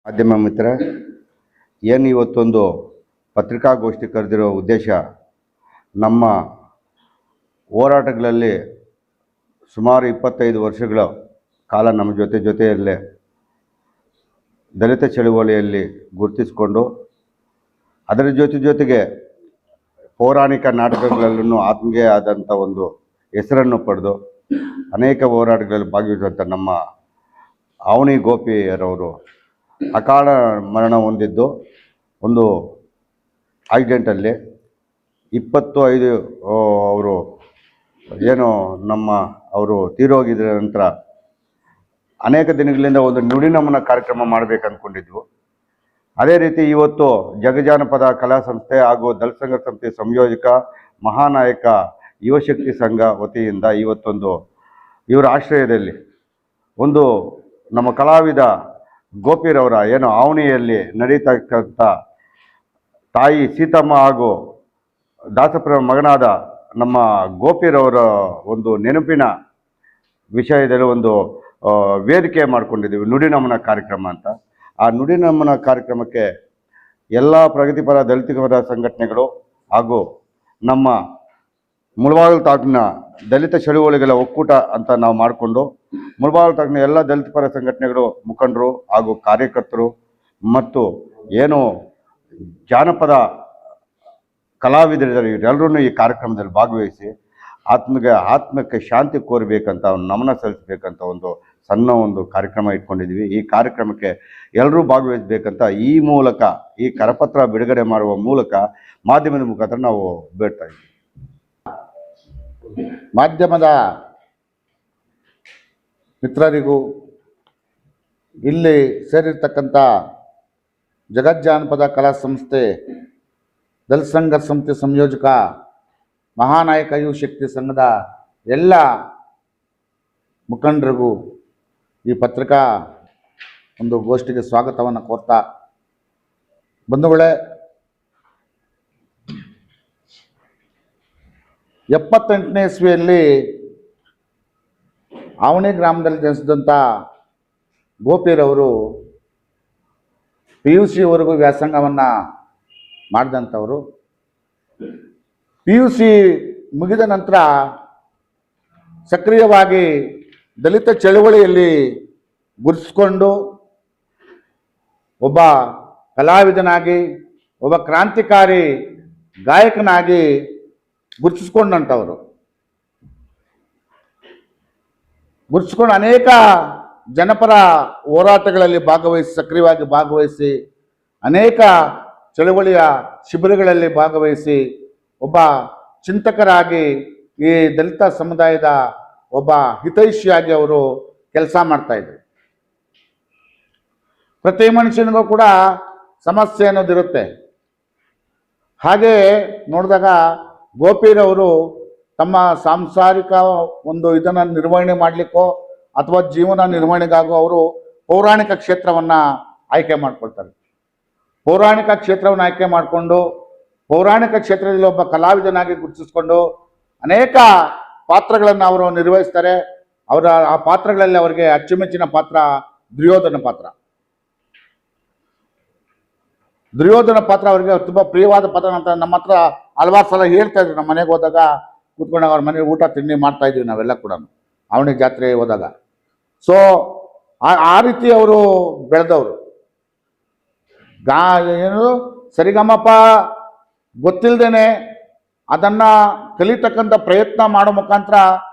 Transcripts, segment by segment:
ಮಾಧ್ಯಮ ಮಿತ್ರ, ಏನು ಇವತ್ತೊಂದು ಪತ್ರಿಕಾಗೋಷ್ಠಿ ಕರೆದಿರೋ ಉದ್ದೇಶ, ನಮ್ಮ ಹೋರಾಟಗಳಲ್ಲಿ ಸುಮಾರು 25 ವರ್ಷಗಳ ಕಾಲ ನಮ್ಮ ಜೊತೆಯಲ್ಲೇ ದಲಿತ ಚಳುವಳಿಯಲ್ಲಿ ಗುರುತಿಸಿಕೊಂಡು ಅದರ ಜೊತೆಗೆ ಪೌರಾಣಿಕ ನಾಟಕಗಳಲ್ಲೂ ಆತ್ಮೀಯ ಆದಂಥ ಒಂದು ಹೆಸರನ್ನು ಪಡೆದು ಅನೇಕ ಹೋರಾಟಗಳಲ್ಲಿ ಭಾಗವಹಿಸುವಂಥ ನಮ್ಮ ಅವನಿ ಗೋಪಿಯರವರು ಅಕಾಲ ಮರಣ ಹೊಂದಿದ್ದು ಒಂದು ಆಕ್ಸಿಡೆಂಟಲ್ಲಿ 25 ಅವರು ಏನು ಅವರು ತೀರೋಗಿದ ನಂತರ ಅನೇಕ ದಿನಗಳಿಂದ ಒಂದು ನುಡಿನಮನ ಕಾರ್ಯಕ್ರಮ ಮಾಡಬೇಕು ಅಂದ್ಕೊಂಡಿದ್ವು. ಅದೇ ರೀತಿ ಇವತ್ತು ಜಗಜಾನಪದ ಕಲಾ ಸಂಸ್ಥೆ ಹಾಗೂ ದಲಿತ ಸಂಘರ್ಷ ಸಮಿತಿ ಸಂಯೋಜಕ ಮಹಾನಾಯಕ ಯುವಶಕ್ತಿ ಸಂಘ ವತಿಯಿಂದ ಇವತ್ತೊಂದು ಇವರ ಆಶ್ರಯದಲ್ಲಿ ಒಂದು ನಮ್ಮ ಕಲಾವಿದ ಗೋಪಿರವರ ಏನು ಆವಣಿಯಲ್ಲಿ ನಡೀತಕ್ಕಂಥ ತಾಯಿ ಸೀತಮ್ಮ ಹಾಗೂ ದಾಸಪ್ರ ಮಗನಾದ ನಮ್ಮ ಗೋಪಿರವರ ಒಂದು ನೆನಪಿನ ವಿಷಯದಲ್ಲಿ ಒಂದು ವೇದಿಕೆ ಮಾಡ್ಕೊಂಡಿದ್ದೀವಿ, ನುಡಿನಮನ ಕಾರ್ಯಕ್ರಮ ಅಂತ. ಆ ನುಡಿನಮನ ಕಾರ್ಯಕ್ರಮಕ್ಕೆ ಎಲ್ಲ ಪ್ರಗತಿಪರ ದಲಿತರ ಸಂಘಟನೆಗಳು ಹಾಗೂ ನಮ್ಮ ಮುಳಬಾಗಿಲು ತಾಲೂಕಿನ ದಲಿತ ಚಳುವಳಿಗಳ ಒಕ್ಕೂಟ ಅಂತ ನಾವು ಮಾಡಿಕೊಂಡು ಮುಳಬಾಗಿಲು ತಾಲೂಕಿನ ಎಲ್ಲ ದಲಿತ ಪರ ಸಂಘಟನೆಗಳು ಮುಖಂಡರು ಹಾಗೂ ಕಾರ್ಯಕರ್ತರು ಮತ್ತು ಏನು ಜಾನಪದ ಕಲಾವಿದರು ಇವರೆಲ್ಲರೂ ಈ ಕಾರ್ಯಕ್ರಮದಲ್ಲಿ ಭಾಗವಹಿಸಿ ಆತ್ಮಕ್ಕೆ ಶಾಂತಿ ಕೋರಬೇಕಂತ ನಮನ ಸಲ್ಲಿಸಬೇಕಂತ ಒಂದು ಕಾರ್ಯಕ್ರಮ ಇಟ್ಕೊಂಡಿದ್ದೀವಿ. ಈ ಕಾರ್ಯಕ್ರಮಕ್ಕೆ ಎಲ್ಲರೂ ಭಾಗವಹಿಸಬೇಕಂತ ಈ ಮೂಲಕ ಈ ಕರಪತ್ರ ಬಿಡುಗಡೆ ಮಾಡುವ ಮೂಲಕ ಮಾಧ್ಯಮದ ಮುಖಾಂತರ ನಾವು ಬೇಡ್ತಾ ಇದ್ದೀವಿ. ಮಾಧ್ಯಮದ ಮಿತ್ರರಿಗೂ ಇಲ್ಲಿ ಸೇರಿರ್ತಕ್ಕಂಥ ಜಗಜ್ಜಾನಪದ ಕಲಾ ಸಂಸ್ಥೆ ದಲಿತ ಸಂಘರ್ಷ ಸಮಿತಿ ಸಂಯೋಜಕ ಮಹಾನಾಯಕ ಯುವಶಕ್ತಿ ಸಂಘದ ಎಲ್ಲ ಮುಖಂಡರಿಗೂ ಈ ಪತ್ರಿಕಾ ಒಂದು ಗೋಷ್ಠಿಗೆ ಸ್ವಾಗತವನ್ನು ಕೋರ್ತಾ, ಬಂಧುಗಳೇ, 78ನೇ ಇಸ್ವಿಯಲ್ಲಿ ಆವಣಿ ಗ್ರಾಮದಲ್ಲಿ ಜನಿಸಿದಂಥ ಗೋಪಿರವರು PUCವರೆಗೂ ವ್ಯಾಸಂಗವನ್ನು ಮಾಡಿದಂಥವರು. PUC ಮುಗಿದ ನಂತರ ಸಕ್ರಿಯವಾಗಿ ದಲಿತ ಚಳುವಳಿಯಲ್ಲಿ ಗುರುತಿಸಿಕೊಂಡು ಒಬ್ಬ ಕಲಾವಿದನಾಗಿ, ಒಬ್ಬ ಕ್ರಾಂತಿಕಾರಿ ಗಾಯಕನಾಗಿ ಗುರುತಿಸ್ಕೊಂಡಂಥವರು. ಗುರುತಿಸ್ಕೊಂಡು ಅನೇಕ ಜನಪರ ಹೋರಾಟಗಳಲ್ಲಿ ಸಕ್ರಿಯವಾಗಿ ಭಾಗವಹಿಸಿ ಅನೇಕ ಚಳುವಳಿಯ ಶಿಬಿರಗಳಲ್ಲಿ ಭಾಗವಹಿಸಿ ಒಬ್ಬ ಚಿಂತಕರಾಗಿ ಈ ದಲಿತ ಸಮುದಾಯದ ಒಬ್ಬ ಹಿತೈಷಿಯಾಗಿ ಅವರು ಕೆಲಸ ಮಾಡ್ತಾಯಿದ್ರು. ಪ್ರತಿ ಮನುಷ್ಯನಿಗೂ ಕೂಡ ಸಮಸ್ಯೆ ಅನ್ನೋದಿರುತ್ತೆ. ಹಾಗೆ ನೋಡಿದಾಗ ಗೋಪಿರವರು ತಮ್ಮ ಸಾಂಸಾರಿಕ ಇದನ್ನು ನಿರ್ವಹಣೆ ಮಾಡಲಿಕ್ಕೋ ಅಥವಾ ಜೀವನ ನಿರ್ವಹಣೆಗಾಗೋ ಅವರು ಪೌರಾಣಿಕ ಕ್ಷೇತ್ರವನ್ನು ಆಯ್ಕೆ ಮಾಡ್ಕೊಳ್ತಾರೆ. ಪೌರಾಣಿಕ ಕ್ಷೇತ್ರವನ್ನು ಆಯ್ಕೆ ಮಾಡಿಕೊಂಡು ಪೌರಾಣಿಕ ಕ್ಷೇತ್ರದಲ್ಲಿ ಒಬ್ಬ ಕಲಾವಿದನಾಗಿ ಗುರುತಿಸಿಕೊಂಡು ಅನೇಕ ಪಾತ್ರಗಳನ್ನು ಅವರು ನಿರ್ವಹಿಸ್ತಾರೆ. ಆ ಪಾತ್ರಗಳಲ್ಲಿ ಅವರಿಗೆ ಅಚ್ಚುಮೆಚ್ಚಿನ ಪಾತ್ರ ದುರ್ಯೋಧನ ಪಾತ್ರ ಅವರಿಗೆ ತುಂಬ ಪ್ರಿಯವಾದ ಪಾತ್ರ ಅಂತ ನಮ್ಮ ಹತ್ರ ಹಲವಾರು ಸಲ ಹೇಳ್ತಾ ಇದ್ರು. ನಮ್ಮ ಮನೆಗೆ ಹೋದಾಗ ಕೂತ್ಕೊಂಡಾಗ ಅವ್ರ ಮನೇಲಿ ಊಟ ತಿಂಡಿ ಮಾಡ್ತಾ ಇದ್ವಿ ನಾವೆಲ್ಲ ಕೂಡ ಅವನಿ ಜಾತ್ರೆ ಹೋದಾಗ. ಸೊ ಆ ರೀತಿ ಅವರು ಬೆಳೆದವರು. ಏನು ಸರಿಗಮಪ ಗೊತ್ತಿಲ್ಲದೇನೆ ಅದನ್ನು ಕಲಿತಕ್ಕಂಥ ಪ್ರಯತ್ನ ಮಾಡೋ ಮುಖಾಂತರ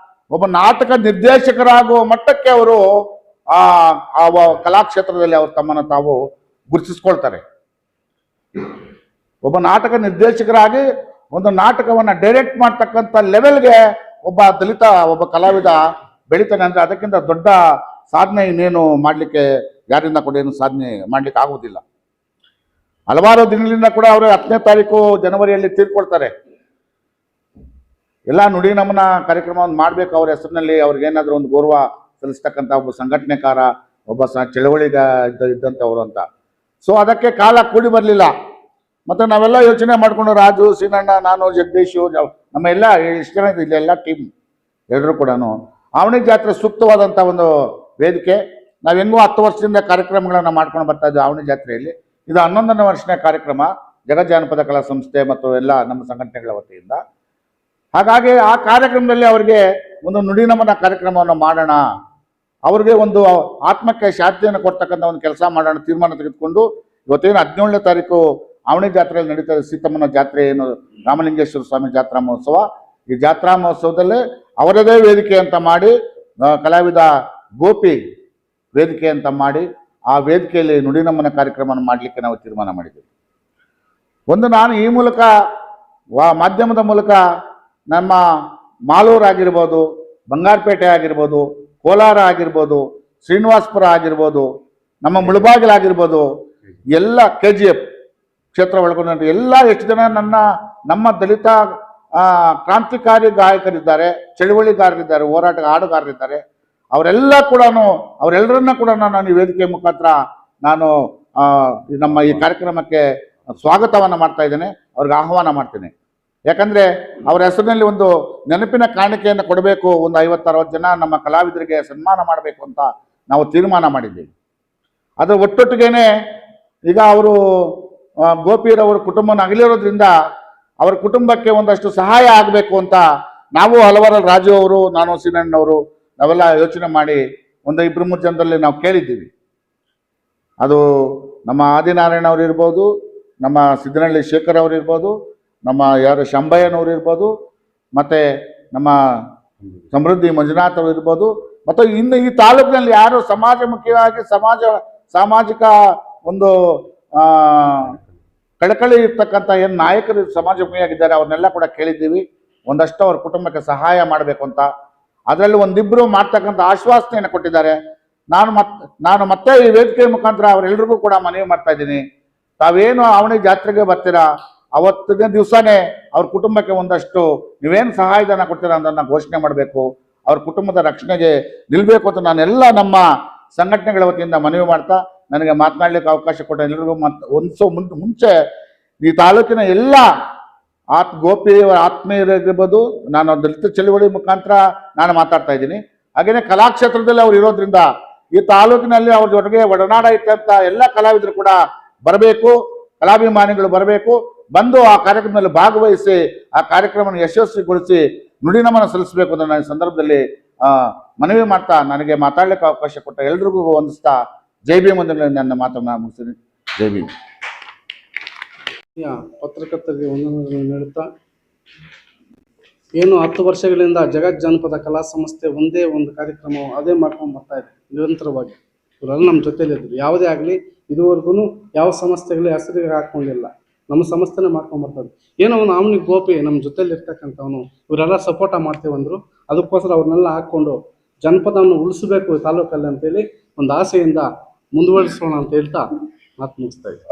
ಒಬ್ಬ ನಾಟಕ ನಿರ್ದೇಶಕರಾಗುವ ಮಟ್ಟಕ್ಕೆ ಅವರು ಆ ಕಲಾಕ್ಷೇತ್ರದಲ್ಲಿ ಅವರು ತಮ್ಮನ್ನು ತಾವು ಗುರುತಿಸ್ಕೊಳ್ತಾರೆ. ಒಬ್ಬ ನಾಟಕ ನಿರ್ದೇಶಕರಾಗಿ ಒಂದು ನಾಟಕವನ್ನು ಡೈರೆಕ್ಟ್ ಮಾಡ್ತಕ್ಕಂಥ ಲೆವೆಲ್ಗೆ ಒಬ್ಬ ಕಲಾವಿದ ಬೆಳಿತಾನೆ ಅಂದರೆ ಅದಕ್ಕಿಂತ ದೊಡ್ಡ ಸಾಧನೆ ಇನ್ನೇನು ಮಾಡಲಿಕ್ಕೆ ಯಾರಿಂದ ಕೂಡ ಏನು ಸಾಧನೆ ಮಾಡಲಿಕ್ಕೆ ಆಗುವುದಿಲ್ಲ. ಹಲವಾರು ದಿನಗಳಿಂದ ಕೂಡ ಅವರು 10ನೇ ತಾರೀಕು ಜನವರಿಯಲ್ಲಿ ತೀರ್ಕೊಳ್ತಾರೆ. ಎಲ್ಲ ನುಡಿ ನಮನ ಕಾರ್ಯಕ್ರಮವನ್ನು ಮಾಡಬೇಕು ಅವ್ರ ಹೆಸರಿನಲ್ಲಿ. ಅವ್ರಿಗೇನಾದರೂ ಒಂದು ಗೌರವ ಸಲ್ಲಿಸ್ತಕ್ಕಂಥ ಒಬ್ಬ ಸಂಘಟನೆಕಾರ, ಒಬ್ಬ ಚಳವಳಿಗ ಇದ್ದಂಥವ್ರು ಅಂತ. ಸೊ ಅದಕ್ಕೆ ಕಾಲ ಕೂಡಿ ಬರಲಿಲ್ಲ. ಮತ್ತು ನಾವೆಲ್ಲ ಯೋಚನೆ ಮಾಡಿಕೊಂಡು ರಾಜು, ಸೀನಣ್ಣ, ನಾನು, ಜಗದೀಶು, ನಮ್ಮ ಎಲ್ಲ ಎಷ್ಟು ಜನ ಇಲ್ಲೆಲ್ಲ ಟೀಮ್ ಎಲ್ಲರೂ ಕೂಡ ಆವಣಿ ಜಾತ್ರೆ ಸೂಕ್ತವಾದಂಥ ಒಂದು ವೇದಿಕೆ. ನಾವು ಹೆಂಗೋ 10 ವರ್ಷದಿಂದ ಕಾರ್ಯಕ್ರಮಗಳನ್ನು ಮಾಡ್ಕೊಂಡು ಬರ್ತಾ ಇದ್ದೀವಿ ಆವಣಿ ಜಾತ್ರೆಯಲ್ಲಿ. ಇದು 11ನೇ ವರ್ಷನೇ ಕಾರ್ಯಕ್ರಮ ಜಗಜ್ಜಾನಪದ ಕಲಾ ಸಂಸ್ಥೆ ಮತ್ತು ಎಲ್ಲ ನಮ್ಮ ಸಂಘಟನೆಗಳ ವತಿಯಿಂದ. ಹಾಗಾಗಿ ಆ ಕಾರ್ಯಕ್ರಮದಲ್ಲಿ ಅವರಿಗೆ ಒಂದು ನುಡಿನಮನ ಕಾರ್ಯಕ್ರಮವನ್ನು ಮಾಡೋಣ, ಅವ್ರಿಗೆ ಒಂದು ಆತ್ಮಕ್ಕೆ ಶಾಂತಿಯನ್ನು ಕೊಡ್ತಕ್ಕಂಥ ಒಂದು ಕೆಲಸ ಮಾಡೋಣ ತೀರ್ಮಾನ ತೆಗೆದುಕೊಂಡು ಇವತ್ತೇನು 17ನೇ ತಾರೀಕು ಆವಣಿ ಜಾತ್ರೆಯಲ್ಲಿ ನಡೀತಾ ಇದೆ ಸೀತಮ್ಮನ ಜಾತ್ರೆ, ಏನು ರಾಮಲಿಂಗೇಶ್ವರ ಸ್ವಾಮಿ ಜಾತ್ರಾ ಮಹೋತ್ಸವ. ಈ ಜಾತ್ರಾ ಮಹೋತ್ಸವದಲ್ಲೇ ಅವರದೇ ವೇದಿಕೆ ಅಂತ ಮಾಡಿ, ಕಲಾವಿದ ಗೋಪಿ ವೇದಿಕೆ ಅಂತ ಮಾಡಿ, ಆ ವೇದಿಕೆಯಲ್ಲಿ ನುಡಿನಮನ ಕಾರ್ಯಕ್ರಮವನ್ನು ಮಾಡಲಿಕ್ಕೆ ನಾವು ತೀರ್ಮಾನ ಮಾಡಿದ್ದೀವಿ. ಒಂದು ನಾನು ಈ ಮೂಲಕ ಮಾಧ್ಯಮದ ಮೂಲಕ ನಮ್ಮ ಮಾಲೂರು ಆಗಿರ್ಬೋದು, ಬಂಗಾರಪೇಟೆ ಆಗಿರ್ಬೋದು, ಕೋಲಾರ ಆಗಿರ್ಬೋದು, ಶ್ರೀನಿವಾಸಪುರ ಆಗಿರ್ಬೋದು, ನಮ್ಮ ಮುಳಬಾಗಿಲಾಗಿರ್ಬೋದು, ಎಲ್ಲ KGF ಕ್ಷೇತ್ರ ಒಳಗೊಂಡು ಎಲ್ಲ ಎಷ್ಟು ಜನ ನಮ್ಮ ದಲಿತ ಕ್ರಾಂತಿಕಾರಿ ಗಾಯಕರಿದ್ದಾರೆ, ಚಳುವಳಿಗಾರರಿದ್ದಾರೆ, ಹೋರಾಟ ಹಾಡುಗಾರರಿದ್ದಾರೆ. ಅವರೆಲ್ಲರನ್ನ ಕೂಡ ನಾನು ಈ ವೇದಿಕೆ ಮುಖಾಂತರ ನಾನು ನಮ್ಮ ಈ ಕಾರ್ಯಕ್ರಮಕ್ಕೆ ಸ್ವಾಗತವನ್ನು ಮಾಡ್ತಾ ಇದ್ದೇನೆ, ಅವ್ರಿಗೆ ಆಹ್ವಾನ ಮಾಡ್ತೀನಿ. ಯಾಕಂದರೆ ಅವರ ಹೆಸರಿನಲ್ಲಿ ಒಂದು ನೆನಪಿನ ಕಾಣಿಕೆಯನ್ನು ಕೊಡಬೇಕು, ಒಂದು 50-60 ಜನ ನಮ್ಮ ಕಲಾವಿದರಿಗೆ ಸನ್ಮಾನ ಮಾಡಬೇಕು ಅಂತ ನಾವು ತೀರ್ಮಾನ ಮಾಡಿದ್ದೀವಿ. ಅದರ ಒಟ್ಟೊಟ್ಟಿಗೆ ಈಗ ಅವರು ಗೋಪಿರವ್ರ ಕುಟುಂಬನ ಅಗಲಿರೋದ್ರಿಂದ ಅವರ ಕುಟುಂಬಕ್ಕೆ ಒಂದಷ್ಟು ಸಹಾಯ ಆಗಬೇಕು ಅಂತ ನಾವು ಹಲವಾರು ರಾಜು ಅವರು, ನಾನು ಸೀನಣ್ಣವರು ನಾವೆಲ್ಲ ಯೋಚನೆ ಮಾಡಿ ಒಂದು 2-3 ಜನರಲ್ಲಿ ನಾವು ಕೇಳಿದ್ದೀವಿ. ಅದು ನಮ್ಮ ಆದಿನಾರಾಯಣ ಅವರು ಇರ್ಬೋದು, ನಮ್ಮ ಸಿದ್ದನಹಳ್ಳಿ ಶೇಖರ್ ಅವರು ಇರ್ಬೋದು, ನಮ್ಮ ಶಂಭಯ್ಯನವರು ಇರ್ಬೋದು, ಮತ್ತು ನಮ್ಮ ಸಮೃದ್ಧಿ ಮಂಜುನಾಥ್ ಅವರು ಇರ್ಬೋದು, ಮತ್ತು ಇನ್ನು ಈ ತಾಲೂಕಿನಲ್ಲಿ ಯಾರು ಸಮಾಜಮುಖಿಯಾಗಿ ಸಾಮಾಜಿಕ ಒಂದು ಕಳಕಳಿ ಇರ್ತಕ್ಕಂಥ ಏನು ನಾಯಕರು ಸಮಾಜಮುಖಿಯಾಗಿದ್ದಾರೆ ಅವ್ರನ್ನೆಲ್ಲ ಕೂಡ ಕೇಳಿದ್ದೀವಿ. ಒಂದಷ್ಟು ಅವ್ರ ಕುಟುಂಬಕ್ಕೆ ಸಹಾಯ ಮಾಡಬೇಕು ಅಂತ. ಅದರಲ್ಲಿ ಒಂದಿಬ್ಬರು ಮಾಡ್ತಕ್ಕಂಥ ಆಶ್ವಾಸನೆಯನ್ನು ಕೊಟ್ಟಿದ್ದಾರೆ. ನಾನು ಮತ್ತೆ ಈ ವೇದಿಕೆ ಮುಖಾಂತರ ಅವರೆಲ್ಲರಿಗೂ ಕೂಡ ಮನವಿ ಮಾಡ್ತಾ ಇದ್ದೀನಿ, ತಾವೇನು ಆವಣಿ ಜಾತ್ರೆಗೆ ಬರ್ತೀರಾ ಅವತ್ತಿನ ದಿವಸನೇ ಅವ್ರ ಕುಟುಂಬಕ್ಕೆ ಒಂದಷ್ಟು ನೀವೇನು ಸಹಾಯಧನ ಕೊಡ್ತೀರಾ ಅನ್ನೋದನ್ನ ಘೋಷಣೆ ಮಾಡಬೇಕು, ಅವ್ರ ಕುಟುಂಬದ ರಕ್ಷಣೆಗೆ ನಿಲ್ಲಬೇಕು ಅಂತ ನಾನೆಲ್ಲ ನಮ್ಮ ಸಂಘಟನೆಗಳ ವತಿಯಿಂದ ಮನವಿ ಮಾಡ್ತಾ, ನನಗೆ ಮಾತನಾಡಲಿಕ್ಕೆ ಅವಕಾಶ ಕೊಟ್ಟ ಎಲ್ಲರಿಗೂ ಮುಂಚೆ ಈ ತಾಲೂಕಿನ ಎಲ್ಲ ಗೋಪಿಯವರ ಆತ್ಮೀಯರಾಗಿರ್ಬೋದು, ನಾನು ದಲಿತ ಚಳುವಳಿ ಮುಖಾಂತರ ನಾನು ಮಾತಾಡ್ತಾ ಇದ್ದೀನಿ. ಹಾಗೆಯೇ ಕಲಾಕ್ಷೇತ್ರದಲ್ಲಿ ಅವ್ರು ಇರೋದ್ರಿಂದ ಈ ತಾಲೂಕಿನಲ್ಲಿ ಅವ್ರ ಜೊತೆಗೆ ಒಡನಾಡ ಇಟ್ಟಂತ ಎಲ್ಲ ಕಲಾವಿದರು ಕೂಡ ಬರಬೇಕು, ಕಲಾಭಿಮಾನಿಗಳು ಬರಬೇಕು, ಬಂದು ಆ ಕಾರ್ಯಕ್ರಮದಲ್ಲಿ ಭಾಗವಹಿಸಿ ಆ ಕಾರ್ಯಕ್ರಮವನ್ನು ಯಶಸ್ವಿಗೊಳಿಸಿ ನುಡಿನಮನ ಸಲ್ಲಿಸಬೇಕು ಅಂತ ನಾನು ಈ ಸಂದರ್ಭದಲ್ಲಿ ಮನವಿ ಮಾಡ್ತಾ, ನನಗೆ ಮಾತಾಡ್ಲಿಕ್ಕೆ ಅವಕಾಶ ಕೊಟ್ಟ ಎಲ್ರಿಗೂ ವಂದಿಸ್ತಾ ಜೈ ಭೀಮ್ ಎಂದು ನನ್ನ ಮಾತನ್ನು ಮುಗಿಸ್ತೀನಿ. ಜೈ ಭೀಮ್. ಪತ್ರಕರ್ತರಿಗೆ ವಂದನೆಗಳನ್ನು ನೀಡುತ್ತಾ, ಏನು 10 ವರ್ಷಗಳಿಂದ ಜಗತ್ ಜಾನಪದ ಕಲಾ ಸಂಸ್ಥೆ ಒಂದೇ ಒಂದು ಕಾರ್ಯಕ್ರಮ ಅದೇ ಮಾಡ್ಕೊಂಡು ಬರ್ತಾ ಇದೆ ನಿರಂತರವಾಗಿ. ಇವರೆಲ್ಲ ನಮ್ಮ ಜೊತೆಲಿದ್ರು, ಯಾವುದೇ ಆಗಲಿ ಇದುವರೆಗೂ ಯಾವ ಸಂಸ್ಥೆಗಳು ಹೆಸರಿಗೆ ಹಾಕೊಂಡಿಲ್ಲ, ನಮ್ಮ ಸಂಸ್ಥೆನೇ ಮಾಡ್ಕೊಂಡು ಬರ್ತದೆ. ಏನೋ ಒಂದು ಆವಣಿ ಗೋಪಿ ನಮ್ಮ ಜೊತೆಲಿ ಇರ್ತಕ್ಕಂಥವನು, ಇವರೆಲ್ಲ ಸಪೋರ್ಟ ಮಾಡ್ತೀವಂದ್ರು, ಅದಕ್ಕೋಸ್ಕರ ಅವ್ರನ್ನೆಲ್ಲ ಹಾಕ್ಕೊಂಡು ಜನಪದವನ್ನು ಉಳಿಸಬೇಕು ತಾಲೂಕಲ್ಲಿ ಅಂತೇಳಿ ಒಂದು ಆಸೆಯಿಂದ ಮುಂದುವರಿಸೋಣ ಅಂತ ಹೇಳ್ತಾ ಮಾತು ಮುಗಿಸ್ತಾ ಇದ್ದೆ.